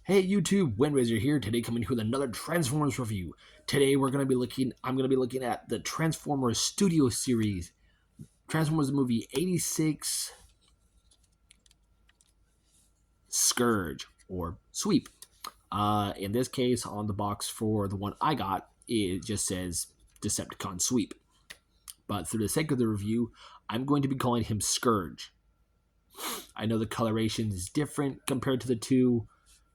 Hey YouTube, Windraiser here. Today coming with another Transformers review. Today I'm gonna be looking at the Transformers Studio Series, Transformers movie 86, Scourge or Sweep. In this case, on the box for the one I got, it just says Decepticon Sweep. But for the sake of the review, I'm going to be calling him Scourge. I know the coloration is different compared to the two.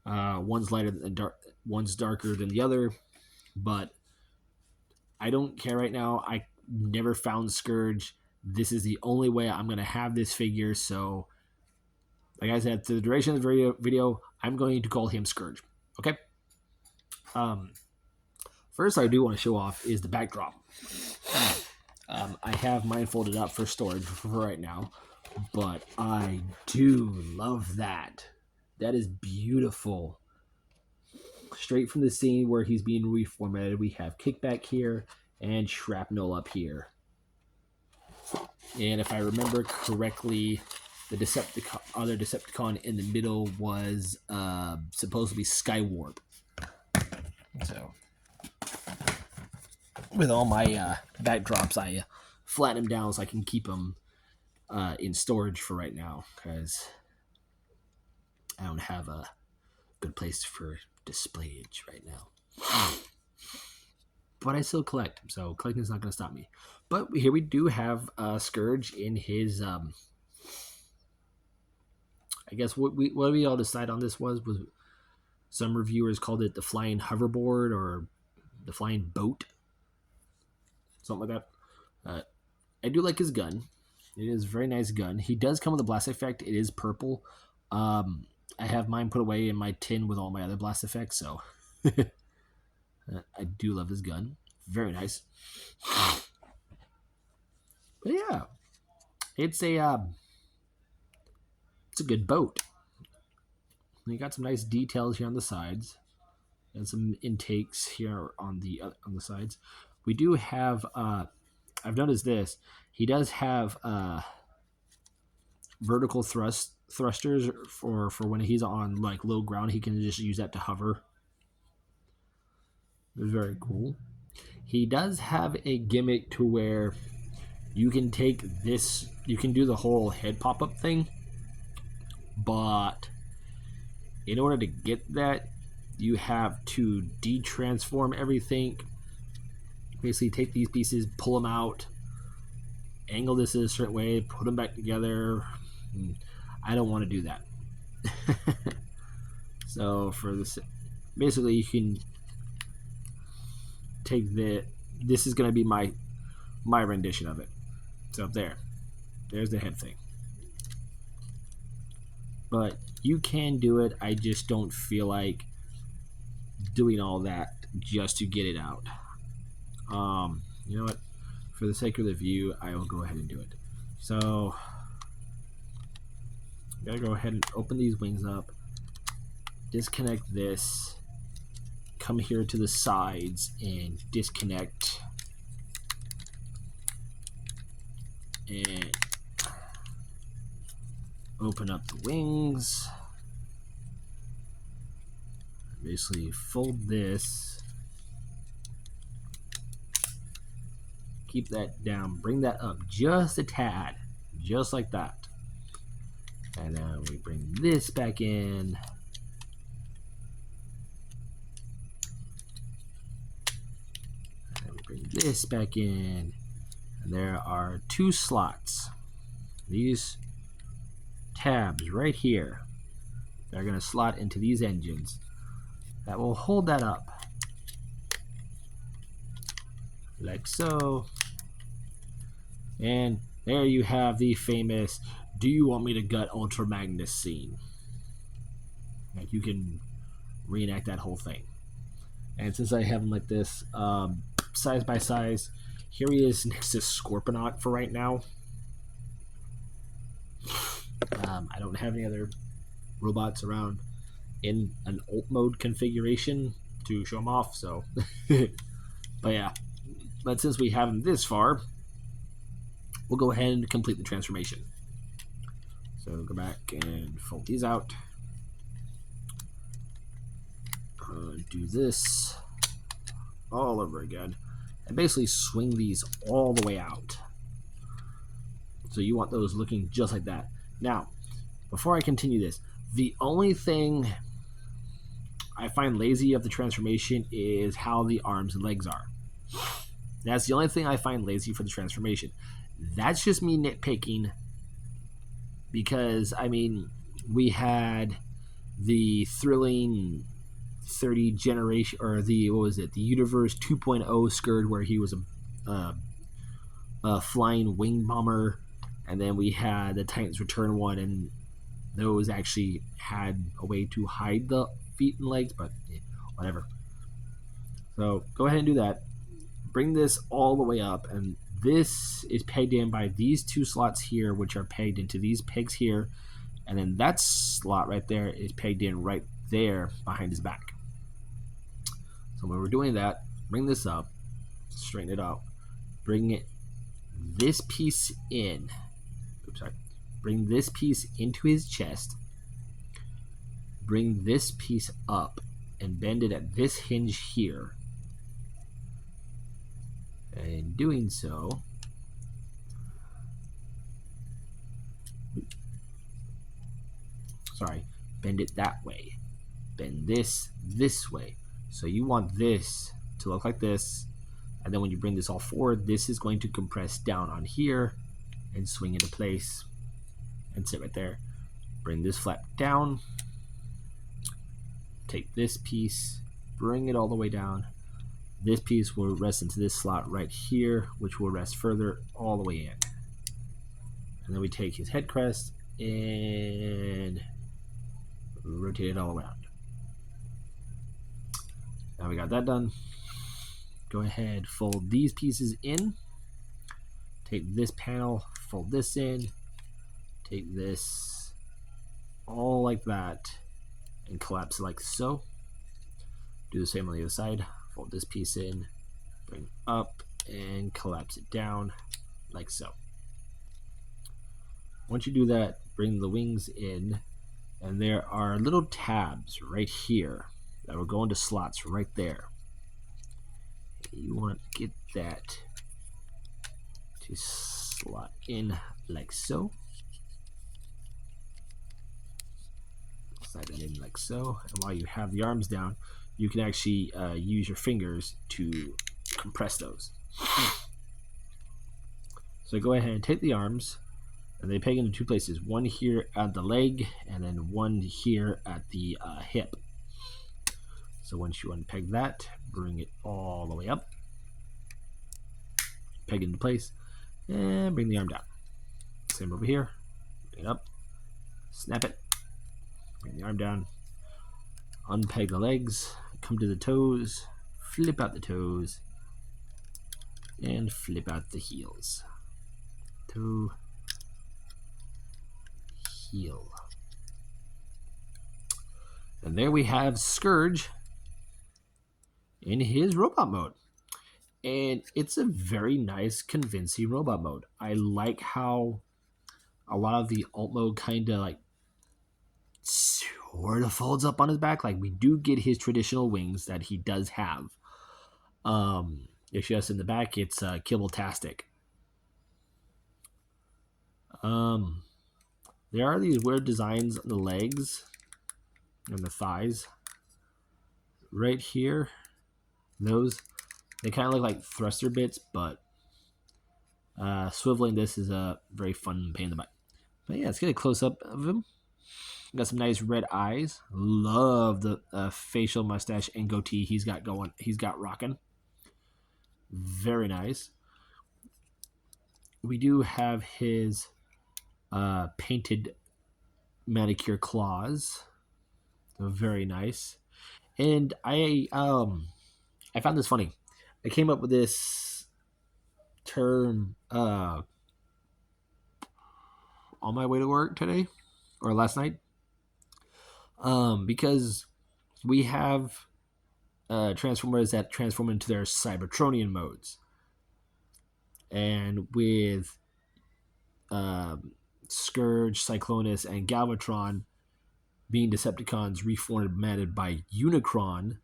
One's lighter than one's darker than the other, but I don't care right now. I never found Scourge. This is the only way I'm going to have this figure. So, like I said, through the duration of the video, I'm going to call him Scourge. Okay. First, I do want to show off is the backdrop. I have mine folded up for storage for right now, but I do love that. That is beautiful. Straight from the scene where he's being reformatted, we have kickback here and shrapnel up here. And if I remember correctly, the other Decepticon in the middle was supposed to be Skywarp. So, with all my backdrops, I flatten them down so I can keep them in storage for right now, because I don't have a good place for displayage right now. But I still collect, so collecting is not going to stop me. But here we do have Scourge in his, I guess what we all decide on this was some reviewers called it the flying hoverboard or the flying boat, something like that. I do like his gun. It is a very nice gun. He does come with a blast effect. It is purple. I have mine put away in my tin with all my other blast effects, so I do love his gun. Very nice. But yeah, it's a good boat. And you got some nice details here on the sides, and some intakes here on the sides. We do have. I've noticed this. He does have vertical thrusters for when he's on like low ground. He can just use that to hover. It's very cool. He does have a gimmick to where you can take this, you can do the whole head pop-up thing, but in order to get that, you have to de-transform everything. Basically take these pieces, pull them out, angle this in a certain way, put them back together. I don't want to do that. So for this, basically you can take this is going to be my rendition of it. So there's the head thing. But you can do it. I just don't feel like doing all that just to get it out. You know what? For the sake of the view, I will go ahead and do it. So I gotta go ahead and open these wings up, disconnect this, come here to the sides and disconnect, and open up the wings. Basically fold this, keep that down, bring that up just a tad, just like that. And then we bring this back in. And we bring this back in. And there are two slots. These tabs right here, they're going to slot into these engines. That will hold that up. Like so. And there you have the famous "Do you want me to gut Ultra Magnus" scene. Like, you can reenact that whole thing. And since I have him like this, size by size, here he is next to Scorponok for right now. I don't have any other robots around in an alt mode configuration to show them off, so but yeah. But since we have him this far, we'll go ahead and complete the transformation. So go back and fold these out. do this all over again and basically swing these all the way out. So you want those looking just like that. Now, before I continue this, the only thing I find lazy of the transformation is how the arms and legs are. That's the only thing I find lazy for the transformation. That's just me nitpicking because, I mean, we had the thrilling 30 generation, or the, what was it, the Universe 2.0 Scourge, where he was a flying wing bomber, and then we had the Titans Return one, and those actually had a way to hide the feet and legs, but whatever. So go ahead and do that. Bring this all the way up, and this is pegged in by these two slots here, which are pegged into these pegs here, and then that slot right there is pegged in right there behind his back. So when we're doing that, bring this up, straighten it out, bring this piece in. Oops, sorry. Bring this piece into his chest. Bring this piece up and bend it at this hinge here. And in doing so, bend it that way. Bend this way. So you want this to look like this, and then when you bring this all forward, this is going to compress down on here and swing into place and sit right there. Bring this flap down, take this piece, bring it all the way down. This piece will rest into this slot right here, which will rest further all the way in. And then we take his head crest and rotate it all around. Now we got that done. Go ahead, fold these pieces in. Take this panel, fold this in. Take this all like that and collapse it like so. Do the same on the other side. Fold this piece in, bring it up, and collapse it down like so. Once you do that, bring the wings in, and there are little tabs right here that will go into slots right there. You want to get that to slot in like so. Slide that in like so. And while you have the arms down, you can actually use your fingers to compress those. So go ahead and take the arms, and they peg into two places. One here at the leg, and then one here at the hip. So once you unpeg that, bring it all the way up, peg it into place, and bring the arm down. Same over here. Bring it up, snap it, bring the arm down, unpeg the legs, come to the toes, flip out the toes, and flip out the heels. Toe, heel. And there we have Scourge in his robot mode. And it's a very nice, convincing robot mode. I like how a lot of the alt mode kind of like sort of folds up on his back. Like, we do get his traditional wings that he does have. If you ask in the back, it's kibble-tastic. There are these weird designs on the legs and the thighs right here. Those, they kind of look like thruster bits, but swiveling this is a very fun pain in the butt. But yeah, let's get a close-up of him. Got some nice red eyes. Love the facial mustache and goatee he's got going. He's got rocking. Very nice. We do have his painted manicure claws. So very nice. And I found this funny. I came up with this term on my way to work today, or last night. Because we have Transformers that transform into their Cybertronian modes. And with Scourge, Cyclonus, and Galvatron being Decepticons reformatted by Unicron,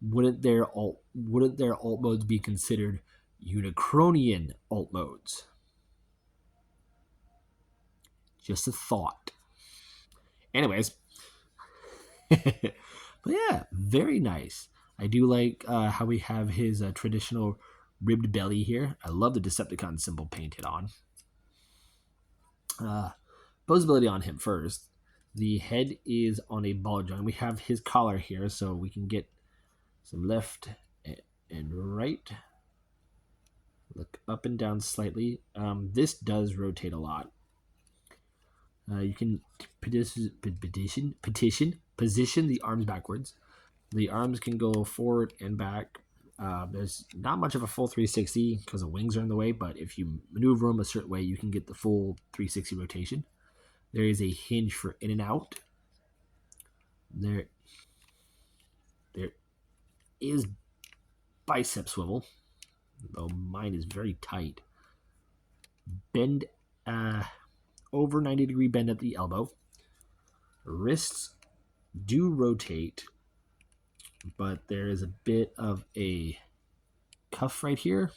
wouldn't their alt modes be considered Unicronian alt modes? Just a thought. Anyways, but yeah, very nice. I do like how we have his traditional ribbed belly here. I love the Decepticon symbol painted on. Posability on him first. The head is on a ball joint. We have his collar here, so we can get some left and right. Look up and down slightly. This does rotate a lot. You can position the arms backwards. The arms can go forward and back. There's not much of a full 360 because the wings are in the way, but if you maneuver them a certain way, you can get the full 360 rotation. There is a hinge for in and out. There is bicep swivel, though mine is very tight. Bend, over 90-degree bend at the elbow. Wrists do rotate, but there is a bit of a cuff right here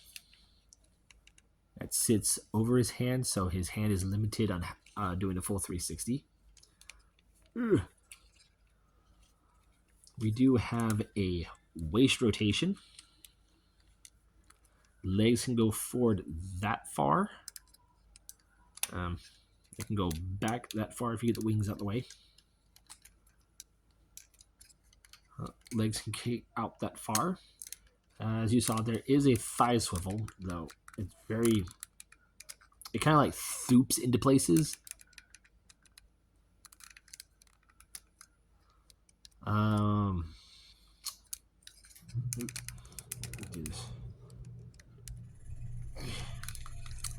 that sits over his hand, so his hand is limited on doing a full 360. We do have a waist rotation. Legs can go forward that far. They can go back that far if you get the wings out the way. Legs can kick out that far. As you saw, there is a thigh swivel, though it's very... It kind of like thoops into places. I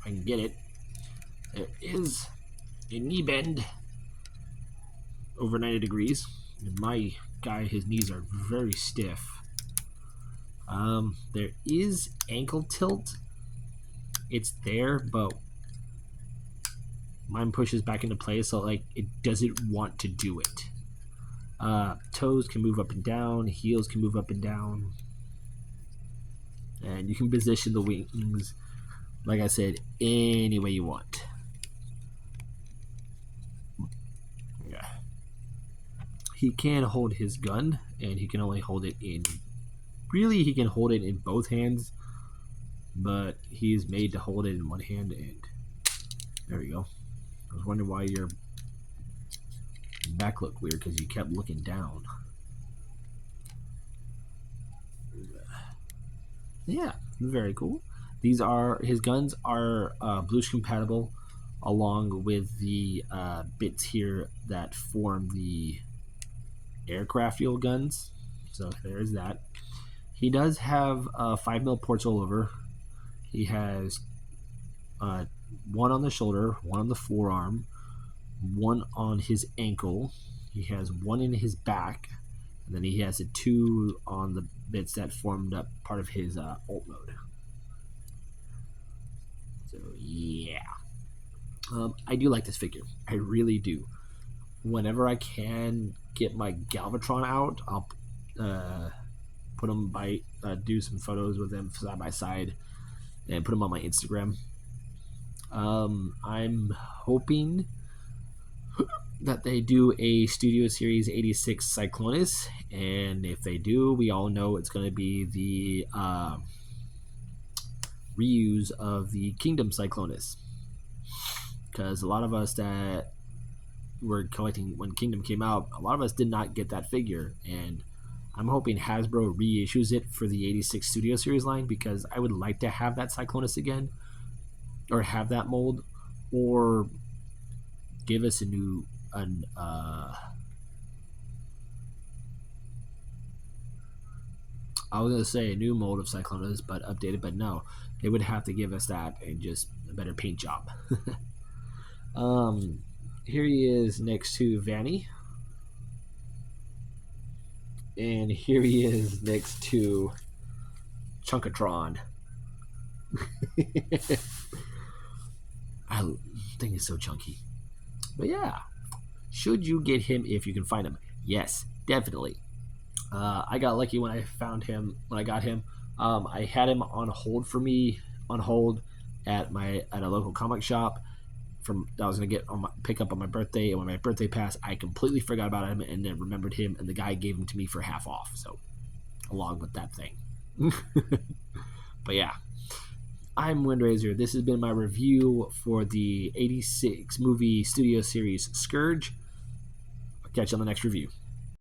can get it. There is a knee bend over 90 degrees. And my guy, his knees are very stiff. There is ankle tilt. It's there, but mine pushes back into place, so like it doesn't want to do it. Toes can move up and down. Heels can move up and down. And you can position the wings, like I said, any way you want. Yeah. He can hold his gun, and he can only hold it in... Really, he can hold it in both hands, but he's made to hold it in one hand, and there we go. I was wondering why your back looked weird, because you kept looking down. Yeah, very cool. His guns are Blues compatible, along with the bits here that form the aircraft fuel guns. So there's that. He does have 5mm ports all over. He has one on the shoulder, one on the forearm, one on his ankle. He has one in his back, and then he has the two on the bits that formed up part of his alt mode. So yeah, I do like this figure. I really do. Whenever I can get my Galvatron out, I'll put them do some photos with them side by side, and put them on my Instagram. I'm hoping that they do a Studio Series 86 Cyclonus, and if they do, we all know it's going to be the reuse of the Kingdom Cyclonus, because a lot of us that were collecting when Kingdom came out, a lot of us did not get that figure, and I'm hoping Hasbro reissues it for the 86 Studio Series line, because I would like to have that Cyclonus again, or have that mold, or give us a new I was going to say a new mold of Cyclonus, but updated, but no, they would have to give us that and just a better paint job. Here he is next to Vanny, and here he is next to Chunkatron. I think he's so chunky. But yeah, should you get him if you can find him? Yes, definitely. I got lucky when I found him. When I got him, I had him on hold for me, on hold at a local comic shop. From that I was gonna get on my pick up on my birthday, and when my birthday passed, I completely forgot about him and then remembered him, and the guy gave him to me for half off. So along with that thing, but yeah, I'm Windraiser. This has been my review for the '86 movie studio series Scourge. I'll catch you on the next review.